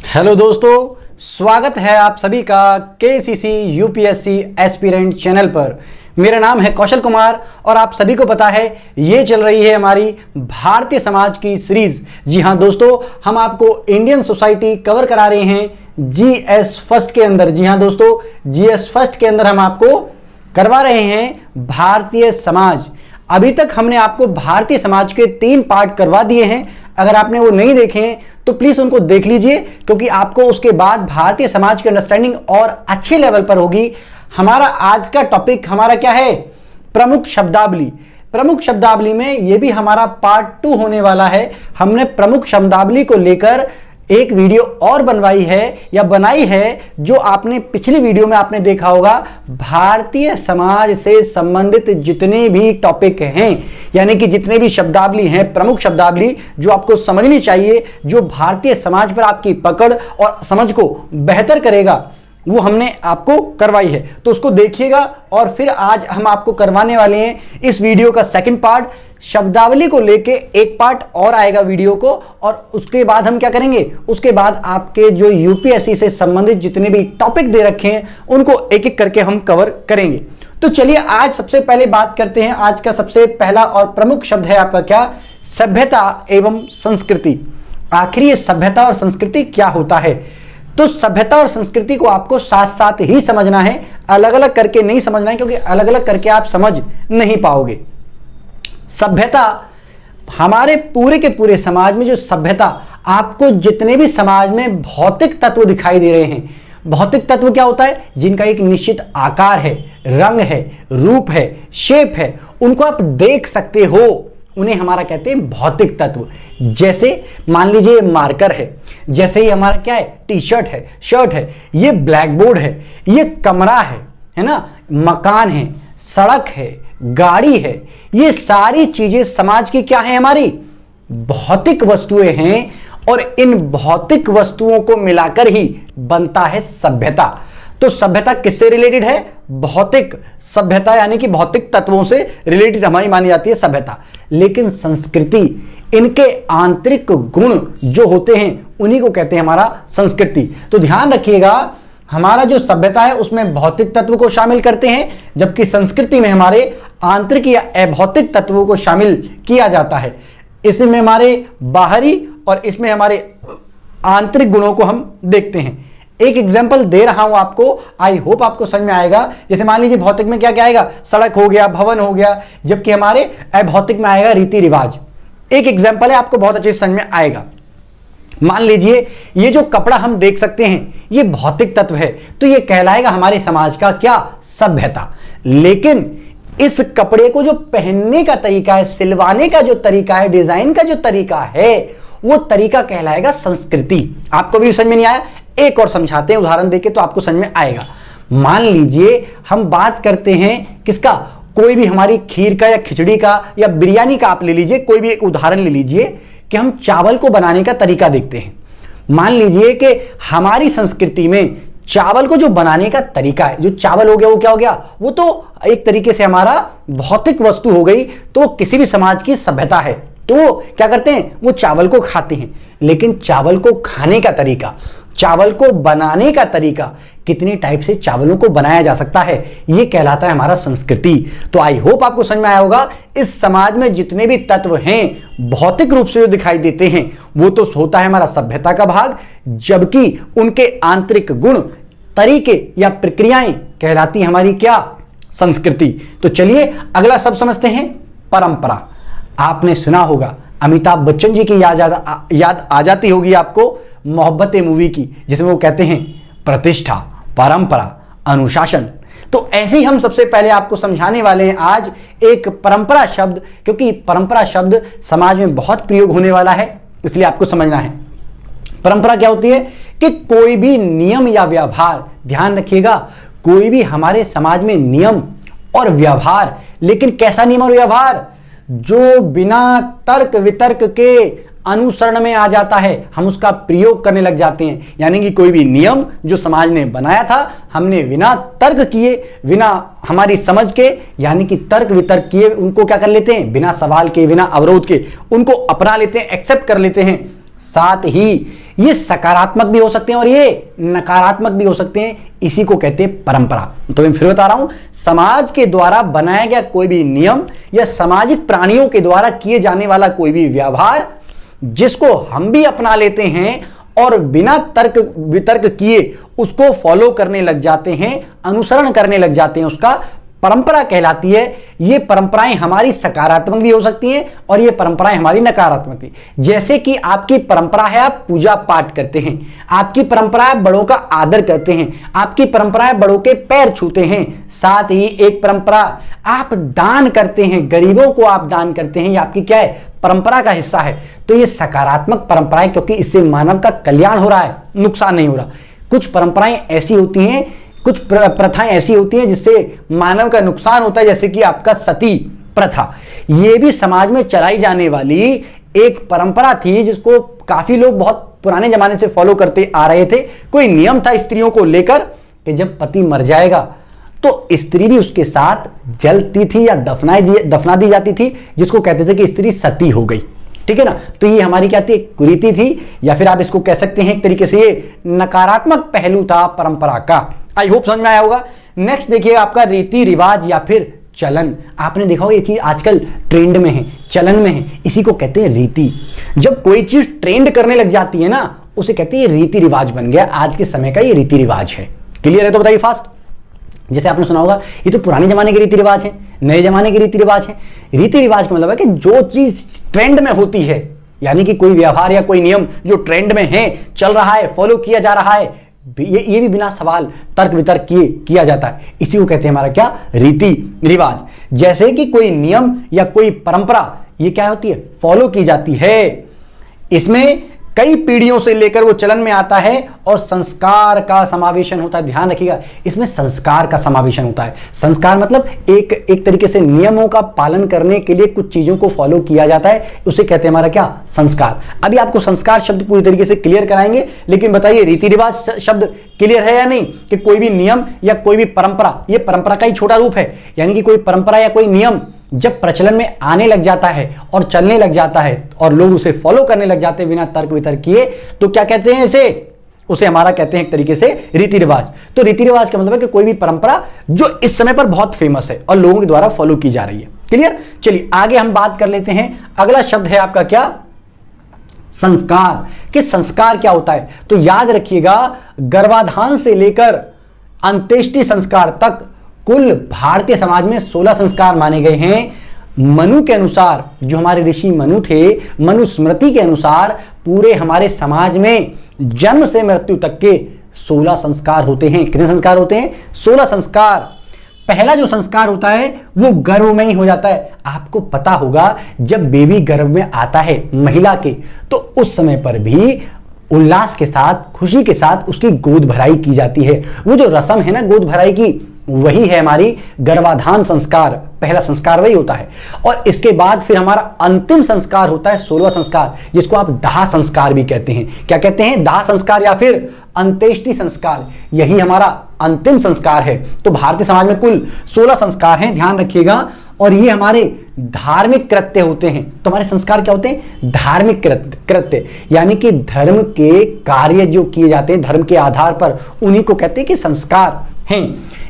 Hello दोस्तों, स्वागत है आप सभी का केसीसी यूपीएससी एस्पिरेंट चैनल पर। मेरा नाम है कौशल कुमार और आप सभी को पता है ये चल रही है हमारी भारतीय समाज की सीरीज। जी हाँ दोस्तों, हम आपको इंडियन सोसाइटी कवर करा रहे हैं जीएस फर्स्ट के अंदर। जी हाँ दोस्तों, जीएस फर्स्ट के अंदर हम आपको करवा रहे हैं भारतीय समाज। अभी तक हमने आपको भारतीय समाज के 3 पार्ट करवा दिए हैं। अगर आपने वो नहीं देखे हैं तो प्लीज उनको देख लीजिए, क्योंकि आपको उसके बाद भारतीय समाज की अंडरस्टैंडिंग और अच्छे लेवल पर होगी। हमारा आज का टॉपिक हमारा क्या है? प्रमुख शब्दावली। प्रमुख शब्दावली में ये भी हमारा पार्ट 2 होने वाला है। हमने प्रमुख शब्दावली को लेकर एक वीडियो और बनवाई है या बनाई है, जो आपने पिछली वीडियो में आपने देखा होगा। भारतीय समाज से संबंधित जितने भी टॉपिक हैं, यानी कि जितने भी शब्दावली हैं, प्रमुख शब्दावली जो आपको समझनी चाहिए, जो भारतीय समाज पर आपकी पकड़ और समझ को बेहतर करेगा, वो हमने आपको करवाई है। तो उसको देखिएगा। और फिर आज हम आपको करवाने वाले हैं इस वीडियो का सेकंड पार्ट। शब्दावली को लेके एक पार्ट और आएगा वीडियो को, और उसके बाद हम क्या करेंगे? उसके बाद आपके जो यूपीएससी से संबंधित जितने भी टॉपिक दे रखे हैं उनको एक एक करके हम कवर करेंगे। तो चलिए आज सबसे पहले बात करते हैं। आज का सबसे पहला और प्रमुख शब्द है आपका क्या? सभ्यता एवं संस्कृति। आखिर ये सभ्यता और संस्कृति क्या होता है? तो सभ्यता और संस्कृति को आपको साथ साथ ही समझना है, अलग अलग करके नहीं समझना है, क्योंकि अलग अलग करके आप समझ नहीं पाओगे। सभ्यता, हमारे पूरे के पूरे समाज में जो सभ्यता, आपको जितने भी समाज में भौतिक तत्व दिखाई दे रहे हैं, भौतिक तत्व क्या होता है? जिनका एक निश्चित आकार है, रंग है, रूप है, शेप है, उनको आप देख सकते हो, उन्हें हमारा कहते हैं भौतिक तत्व। जैसे मान लीजिए मार्कर है, जैसे ही हमारा क्या है? टी शर्ट है, शर्ट है, ये ब्लैक बोर्ड है, ये कमरा है ना, मकान है, सड़क है, गाड़ी है, ये सारी चीजें समाज की क्या है? हमारी भौतिक वस्तुएं हैं। और इन भौतिक वस्तुओं को मिलाकर ही बनता है सभ्यता। तो सभ्यता किससे रिलेटेड है? भौतिक सभ्यता, यानी कि भौतिक तत्वों से रिलेटेड हमारी मानी जाती है सभ्यता। लेकिन संस्कृति, इनके आंतरिक गुण जो होते हैं उन्हीं को कहते हैं हमारा संस्कृति। तो ध्यान रखिएगा, हमारा जो सभ्यता है उसमें भौतिक तत्व को शामिल करते हैं, जबकि संस्कृति में हमारे आंतरिक या अभौतिक तत्वों को शामिल किया जाता है। इसमें हमारे बाहरी और इसमें हमारे आंतरिक गुणों को हम देखते हैं। एक एग्जाम्पल दे रहा हूं आपको, आई होप आपको समझ में आएगा। जैसे मान लीजिए भौतिक में क्या क्या आएगा? सड़क हो गया, भवन हो गया, जबकि हमारे अभौतिक में आएगा रीति रिवाज। एक एग्जाम्पल है, आपको बहुत अच्छे से समझ में आएगा। मान लीजिए ये जो कपड़ा हम देख सकते हैं, ये भौतिक तत्व है, तो ये कहलाएगा हमारे समाज का क्या? सभ्यता। लेकिन इस कपड़े को जो पहनने का तरीका है, सिलवाने का जो तरीका है, डिजाइन का जो तरीका है, वो तरीका कहलाएगा संस्कृति। आपको भी समझ में नहीं आया? एक और समझाते हैं उदाहरण देके, तो आपको समझ में आएगा। मान लीजिए हम बात करते हैं किसका? कोई भी हमारी खीर का या खिचड़ी का या बिरयानी का आप ले लीजिए, कोई भी एक उदाहरण ले लीजिए कि हम चावल को बनाने का तरीका देखते हैं। मान लीजिए कि हमारी संस्कृति में चावल को जो बनाने का तरीका है, जो चावल हो गया वो क्या हो गया? वो तो एक तरीके से हमारा भौतिक वस्तु हो गई। तो किसी भी समाज की सभ्यता है तो वो क्या करते हैं? वो चावल को खाते हैं। लेकिन चावल को खाने का तरीका, चावल को बनाने का तरीका, कितने टाइप से चावलों को बनाया जा सकता है, ये कहलाता है हमारा संस्कृति। तो आई होप आपको समझ में आया होगा। इस समाज में जितने भी तत्व हैं भौतिक रूप से जो दिखाई देते हैं, वो तो होता है हमारा सभ्यता का भाग, जबकि उनके आंतरिक गुण, तरीके या प्रक्रियाएं कहलाती हमारी क्या? संस्कृति। तो चलिए अगला शब्द समझते हैं, परंपरा। आपने सुना होगा, अमिताभ बच्चन जी की याद आ जाती होगी आपको मोहब्बतें मूवी की, जिसमें वो कहते हैं प्रतिष्ठा, परंपरा, अनुशासन। तो ऐसे ही हम सबसे पहले आपको समझाने वाले हैं आज एक परंपरा शब्द, क्योंकि परंपरा शब्द समाज में बहुत प्रयोग होने वाला है, इसलिए आपको समझना है। परंपरा क्या होती है? कि कोई भी नियम या व्यवहार, ध्यान रखिएगा, कोई भी हमारे समाज में नियम और व्यवहार, लेकिन कैसा नियम और व्यवहार? जो बिना तर्क वितर्क के अनुसरण में आ जाता है, हम उसका प्रयोग करने लग जाते हैं। यानी कि कोई भी नियम जो समाज ने बनाया था, हमने बिना तर्क किए, बिना हमारी समझ के, यानी कि तर्क वितर्क किए, उनको क्या कर लेते हैं? बिना सवाल के, बिना अवरोध के उनको अपना लेते हैं, एक्सेप्ट कर लेते हैं। साथ ही ये सकारात्मक भी हो सकते हैं और ये नकारात्मक भी हो सकते हैं। इसी को कहते हैं परंपरा। तो मैं फिर बता रहा हूं, समाज के द्वारा बनाया गया कोई भी नियम या सामाजिक प्राणियों के द्वारा किए जाने वाला कोई भी व्यवहार जिसको हम भी अपना लेते हैं और बिना तर्क वितर्क किए उसको फॉलो करने लग जाते हैं, अनुसरण करने लग जाते हैं, उसका परंपरा कहलाती है। ये परंपराएं हमारी सकारात्मक भी हो सकती हैं और ये परंपराएं हमारी नकारात्मक भी। जैसे कि आपकी परंपरा है आप पूजा पाठ करते हैं, आपकी परंपरा है बड़ों का आदर करते हैं, आपकी परंपरा है बड़ों के पैर छूते हैं। साथ ही एक परंपरा आप दान करते हैं, गरीबों को आप दान करते हैं, ये आपकी क्या है, परंपरा का हिस्सा है। तो ये सकारात्मक परंपराएं, क्योंकि इससे मानव का कल्याण हो रहा है, नुकसान नहीं हो रहा। कुछ परंपराएं ऐसी होती हैं, कुछ प्रथाएं ऐसी होती हैं जिससे मानव का नुकसान होता है, जैसे कि आपका सती प्रथा। ये भी समाज में चलाई जाने वाली एक परंपरा थी जिसको काफी लोग बहुत पुराने जमाने से फॉलो करते आ रहे थे। कोई नियम था स्त्रियों को लेकर कि जब पति मर जाएगा तो स्त्री भी उसके साथ जलती थी या दफना दी जाती थी, जिसको कहते थे कि स्त्री सती हो गई। ठीक है ना। तो ये हमारी क्या थी, एक कुरीति थी, या फिर आप इसको कह सकते हैं एक तरीके से ये नकारात्मक पहलू था परंपरा का। आई होप समझ में आया होगा। नेक्स्ट देखिए आपका रीति रिवाज या फिर चलन। आपने देखा होगा ये चीज आजकल ट्रेंड में है, चलन में है, इसी को कहते हैं रीति। जब कोई चीज ट्रेंड करने लग जाती है ना, उसे कहते हैं रीति रिवाज बन गया, आज के समय का ये रीति रिवाज है। क्लियर है तो बताइए फास्ट। जैसे आपने सुना होगा ये तो पुराने जमाने के रीति रिवाज है, नए जमाने के रीति रिवाज है। रीति रिवाज का मतलब है कि जो चीज ट्रेंड में होती है, यानी कि कोई व्यवहार या कोई नियम जो ट्रेंड में है, चल रहा है, फॉलो किया जा रहा है, ये भी बिना सवाल तर्क वितर्क किए किया जाता है, इसी को कहते हैं हमारा क्या, रीति रिवाज। जैसे कि कोई नियम या कोई परंपरा ये क्या होती है, फॉलो की जाती है, इसमें कई पीढ़ियों से लेकर वो चलन में आता है और संस्कार का समावेशन होता है। ध्यान रखिएगा, इसमें संस्कार का समावेशन होता है। संस्कार मतलब एक तरीके से नियमों का पालन करने के लिए कुछ चीजों को फॉलो किया जाता है, उसे कहते हैं हमारा क्या, संस्कार। अभी आपको संस्कार शब्द पूरी तरीके से क्लियर कराएंगे, लेकिन बताइए रीति रिवाज शब्द क्लियर है या नहीं, कि कोई भी नियम या कोई भी परंपरा, ये परंपरा का ही छोटा रूप है। यानी कि कोई परंपरा या कोई नियम जब प्रचलन में आने लग जाता है और चलने लग जाता है और लोग उसे फॉलो करने लग जाते हैं बिना तर्क वितर्क किए, तो क्या कहते हैं उसे हमारा कहते हैं एक तरीके से रीति रिवाज। तो रीति रिवाज का मतलब है कि कोई भी परंपरा जो इस समय पर बहुत फेमस है और लोगों के द्वारा फॉलो की जा रही है। क्लियर। चलिए आगे हम बात कर लेते हैं। अगला शब्द है आपका क्या, संस्कार। कि संस्कार क्या होता है, तो याद रखिएगा गर्भाधान से लेकर अंत्येष्टि संस्कार तक कुल भारतीय समाज में 16 संस्कार माने गए हैं। मनु के अनुसार, जो हमारे ऋषि मनु थे, मनुस्मृति के अनुसार पूरे हमारे समाज में जन्म से मृत्यु तक के 16 संस्कार होते हैं। कितने संस्कार होते हैं, 16 संस्कार। पहला जो संस्कार होता है वो गर्भ में ही हो जाता है। आपको पता होगा जब बेबी गर्भ में आता है महिला के, तो उस समय पर भी उल्लास के साथ, खुशी के साथ उसकी गोद भराई की जाती है। वो जो रस्म है ना गोद भराई की, वही है हमारी गर्भाधान संस्कार। पहला संस्कार वही होता है। और इसके बाद फिर हमारा अंतिम संस्कार होता है 16वां संस्कार, जिसको आप दाह संस्कार भी कहते हैं। क्या कहते हैं, दाह संस्कार या फिर अंत्येष्टि संस्कार। यही हमारा अंतिम संस्कार है। तो भारतीय समाज में कुल 16 संस्कार हैं, ध्यान रखिएगा। और ये हमारे धार्मिक कृत्य होते हैं। तो हमारे संस्कार क्या होते हैं, धार्मिक कृत्य, यानी कि धर्म के कार्य जो किए जाते हैं धर्म के आधार पर, उन्हीं को कहते हैं कि संस्कार हैं।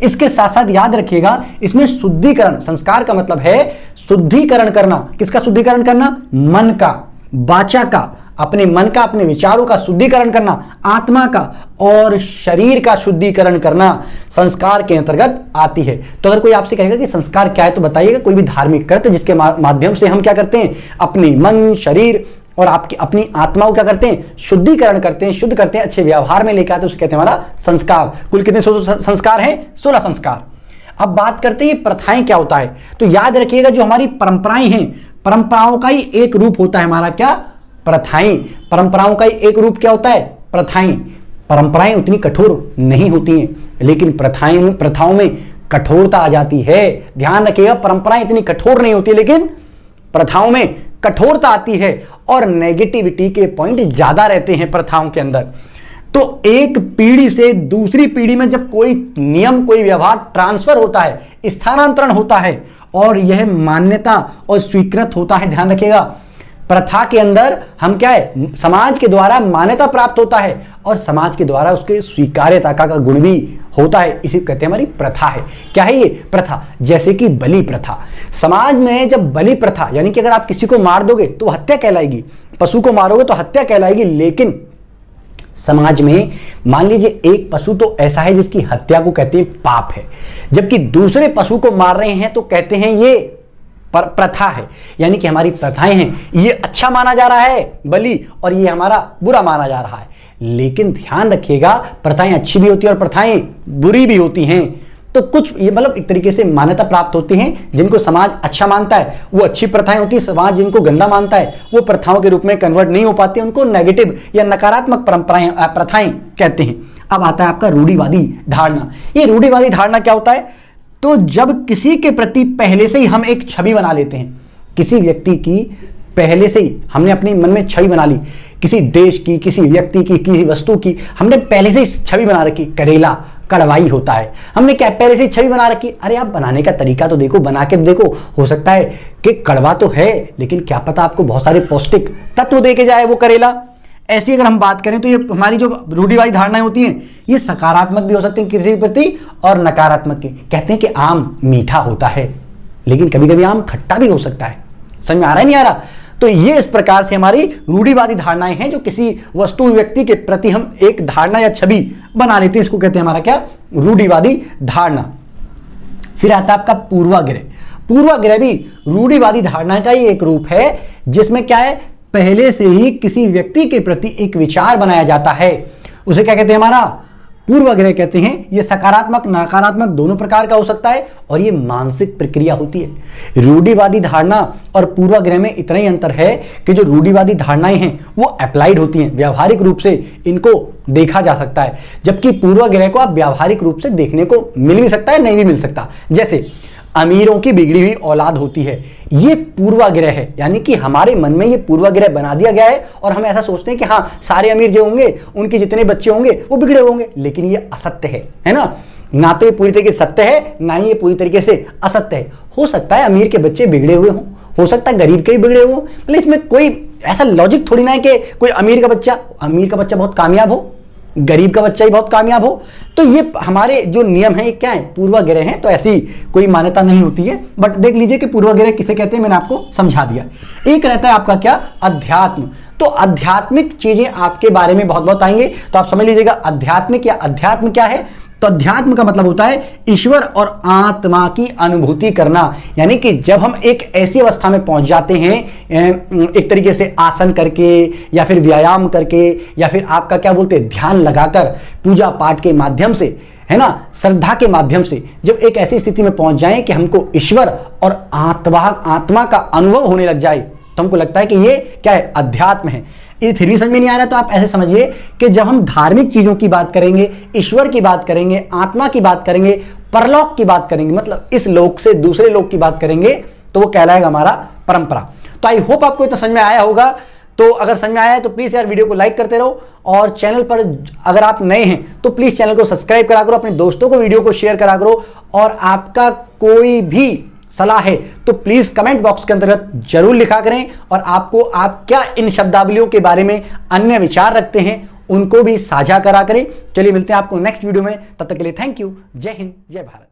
इसके साथ साथ याद रखिएगा इसमें शुद्धिकरण, संस्कार का मतलब है शुद्धिकरण करना। किसका शुद्धिकरण करना, मन का, वाचा का, अपने मन का, अपने विचारों का शुद्धिकरण करना, आत्मा का और शरीर का शुद्धिकरण करना संस्कार के अंतर्गत आती है। तो अगर कोई आपसे कहेगा कि संस्कार क्या है, तो बताइएगा कोई भी धार्मिक कृत्य जिसके माध्यम से हम क्या करते हैं, अपने मन, शरीर और आपकी अपनी आत्मा को क्या करते हैं, शुद्धिकरण करते हैं, शुद्ध करते हैं, अच्छे व्यवहार में लेकर आते हैं, उसे कहते हैं हमारा संस्कार। कुल कितने संस्कार हैं, 16 संस्कार। अब बात करते हैं प्रथाएं क्या होता है। तो याद रखिएगा जो हमारी परंपराएं हैं, परंपराओं का ही एक रूप होता है हमारा क्या, प्रथाएं। परंपराओं का ही एक रूप क्या होता है, प्रथाएं। परंपराएं उतनी कठोर नहीं होती हैं, लेकिन प्रथाओं में कठोरता आ जाती है। ध्यान रखिएगा परंपराएं इतनी कठोर नहीं होती, लेकिन प्रथाओं में कठोरता आती है और नेगेटिविटी के पॉइंट ज्यादा रहते हैं प्रथाओं के अंदर। तो एक पीढ़ी से दूसरी पीढ़ी में जब कोई नियम, कोई व्यवहार ट्रांसफर होता है, स्थानांतरण होता है और यह मान्यता और स्वीकृत होता है, ध्यान रखिएगा, प्रथा के अंदर हम क्या है, समाज के द्वारा मान्यता प्राप्त होता है और समाज के द्वारा उसके स्वीकार्यता का गुण भी होता है, इसी कहते हैं हमारी प्रथा है। क्या है ये प्रथा? जैसे कि बलि प्रथा। समाज में जब बलि प्रथा, यानी कि अगर आप किसी को मार दोगे तो हत्या कहलाएगी, पशु को मारोगे तो हत्या कहलाएगी, लेकिन समाज में मान लीजिए एक पशु तो ऐसा है जिसकी हत्या को कहते हैं पाप है, जबकि दूसरे पशु को मार रहे हैं तो कहते हैं ये प्रथा है। यानी कि हमारी प्रथाएं हैं, ये अच्छा माना जा रहा है बलि और ये हमारा बुरा माना जा रहा है। लेकिन ध्यान रखिएगा, प्रथाएं अच्छी भी होती हैं और प्रथाएं बुरी भी होती हैं। तो कुछ ये मतलब एक तरीके से मान्यता प्राप्त होती हैं, जिनको समाज अच्छा मानता है वो अच्छी प्रथाएं होती है, समाज जिनको गंदा मानता है वो प्रथाओं के रूप में कन्वर्ट नहीं हो पाती, उनको नेगेटिव या नकारात्मक परंपराएं प्रथाएं कहते हैं। अब आता है आपका रूढ़िवादी धारणा। ये रूढ़िवादी धारणा क्या होता है? तो जब किसी के प्रति पहले से ही हम एक छवि बना लेते हैं, किसी व्यक्ति की पहले से ही हमने अपने मन में छवि बना ली, किसी देश की, किसी व्यक्ति की, किसी वस्तु की हमने पहले से ही छवि बना रखी। करेला कड़वाई होता है, हमने क्या पहले से ही छवि बना रखी। अरे आप बनाने का तरीका तो देखो, बना के देखो, हो सकता है कि कड़वा तो है लेकिन क्या पता आपको बहुत सारे पौष्टिक तत्व दे के जाए वो करेला। ऐसी अगर हम बात करें तो ये हमारी जो रूढ़िवादी धारणाएं होती हैं ये सकारात्मक भी हो सकती हैं किसी के प्रति और नकारात्मक की। कहते हैं कि आम मीठा होता है लेकिन कभी कभी आम खट्टा भी हो सकता है। समझ में आ रहा है नहीं आ रहा? तो ये इस प्रकार से हमारी रूढ़िवादी धारणाएं हैं, जो किसी वस्तु व्यक्ति के प्रति हम एक धारणा या छवि बना लेते हैं, इसको कहते हैं हमारा क्या, रूढ़िवादी धारणा। फिर आता है आपका पूर्वाग्रह। पूर्वाग्रह भी रूढ़िवादी धारणा का ही एक रूप है, जिसमें क्या है, पहले से ही किसी व्यक्ति के प्रति एक विचार बनाया जाता है, उसे क्या कहते हैं, हमारा पूर्वाग्रह कहते हैं। ये सकारात्मक नकारात्मक दोनों प्रकार का हो सकता है और ये मानसिक प्रक्रिया होती है। रूढ़िवादी धारणा और पूर्वाग्रह में इतना ही अंतर है कि जो रूढ़िवादी धारणाएं हैं वो अप्लाइड होती हैं, व्यावहारिक रूप से इनको देखा जा सकता है, जबकि पूर्वाग्रह को आप व्यावहारिक रूप से देखने को मिल भी सकता है, नहीं भी मिल सकता। जैसे अमीरों की बिगड़ी हुई औलाद होती है, ये पूर्वाग्रह है, यानी कि हमारे मन में ये पूर्वाग्रह बना दिया गया है और हम ऐसा सोचते हैं कि हाँ सारे अमीर जो होंगे उनके जितने बच्चे होंगे वो बिगड़े होंगे, लेकिन ये असत्य है ना। ना तो ये पूरी तरीके से सत्य है, ना ही ये पूरी तरीके से असत्य है। हो सकता है अमीर के बच्चे बिगड़े हुए हों, हो सकता है गरीब के भी बिगड़े हों, मतलब इसमें कोई ऐसा लॉजिक थोड़ी ना है कि कोई अमीर का बच्चा बहुत कामयाब हो, गरीब का बच्चा ही बहुत कामयाब हो। तो ये हमारे जो नियम है ये क्या है, पूर्वाग्रह है, तो ऐसी कोई मान्यता नहीं होती है। बट देख लीजिए कि पूर्वाग्रह किसे कहते हैं, मैंने आपको समझा दिया। एक रहता है आपका क्या, अध्यात्म। तो आध्यात्मिक चीजें आपके बारे में बहुत बहुत आएंगे, तो आप समझ लीजिएगा अध्यात्मिक या अध्यात्म क्या है। तो अध्यात्म का मतलब होता है ईश्वर और आत्मा की अनुभूति करना, यानी कि जब हम एक ऐसी अवस्था में पहुंच जाते हैं, एक तरीके से आसन करके या फिर व्यायाम करके या फिर आपका क्या बोलते हैं ध्यान लगाकर, पूजा पाठ के माध्यम से, है ना, श्रद्धा के माध्यम से, जब एक ऐसी स्थिति में पहुंच जाएं कि हमको ईश्वर और आत्मा का अनुभव होने लग जाए, तो हमको लगता है कि ये क्या है, अध्यात्म है। ये फिर भी समझ में नहीं आ रहा तो आप ऐसे समझिए कि जब हम धार्मिक चीजों की बात करेंगे, ईश्वर की बात करेंगे, आत्मा की बात करेंगे, परलोक की बात करेंगे, मतलब इस लोक से दूसरे लोक की बात करेंगे, तो वो कहलाएगा हमारा परंपरा। तो आई होप आपको इतना समझ में आया होगा। तो अगर समझ में आया है तो प्लीज यार वीडियो को लाइक करते रहो, और चैनल पर अगर आप नए हैं तो प्लीज चैनल को सब्सक्राइब करा करो, अपने दोस्तों को वीडियो को शेयर करा करो, और आपका कोई भी सलाह है तो प्लीज कमेंट बॉक्स के अंतर्गत जरूर लिखा करें, और आप क्या इन शब्दावलियों के बारे में अन्य विचार रखते हैं उनको भी साझा करा करें। चलिए मिलते हैं आपको नेक्स्ट वीडियो में, तब तक के लिए थैंक यू। जय हिंद, जय भारत।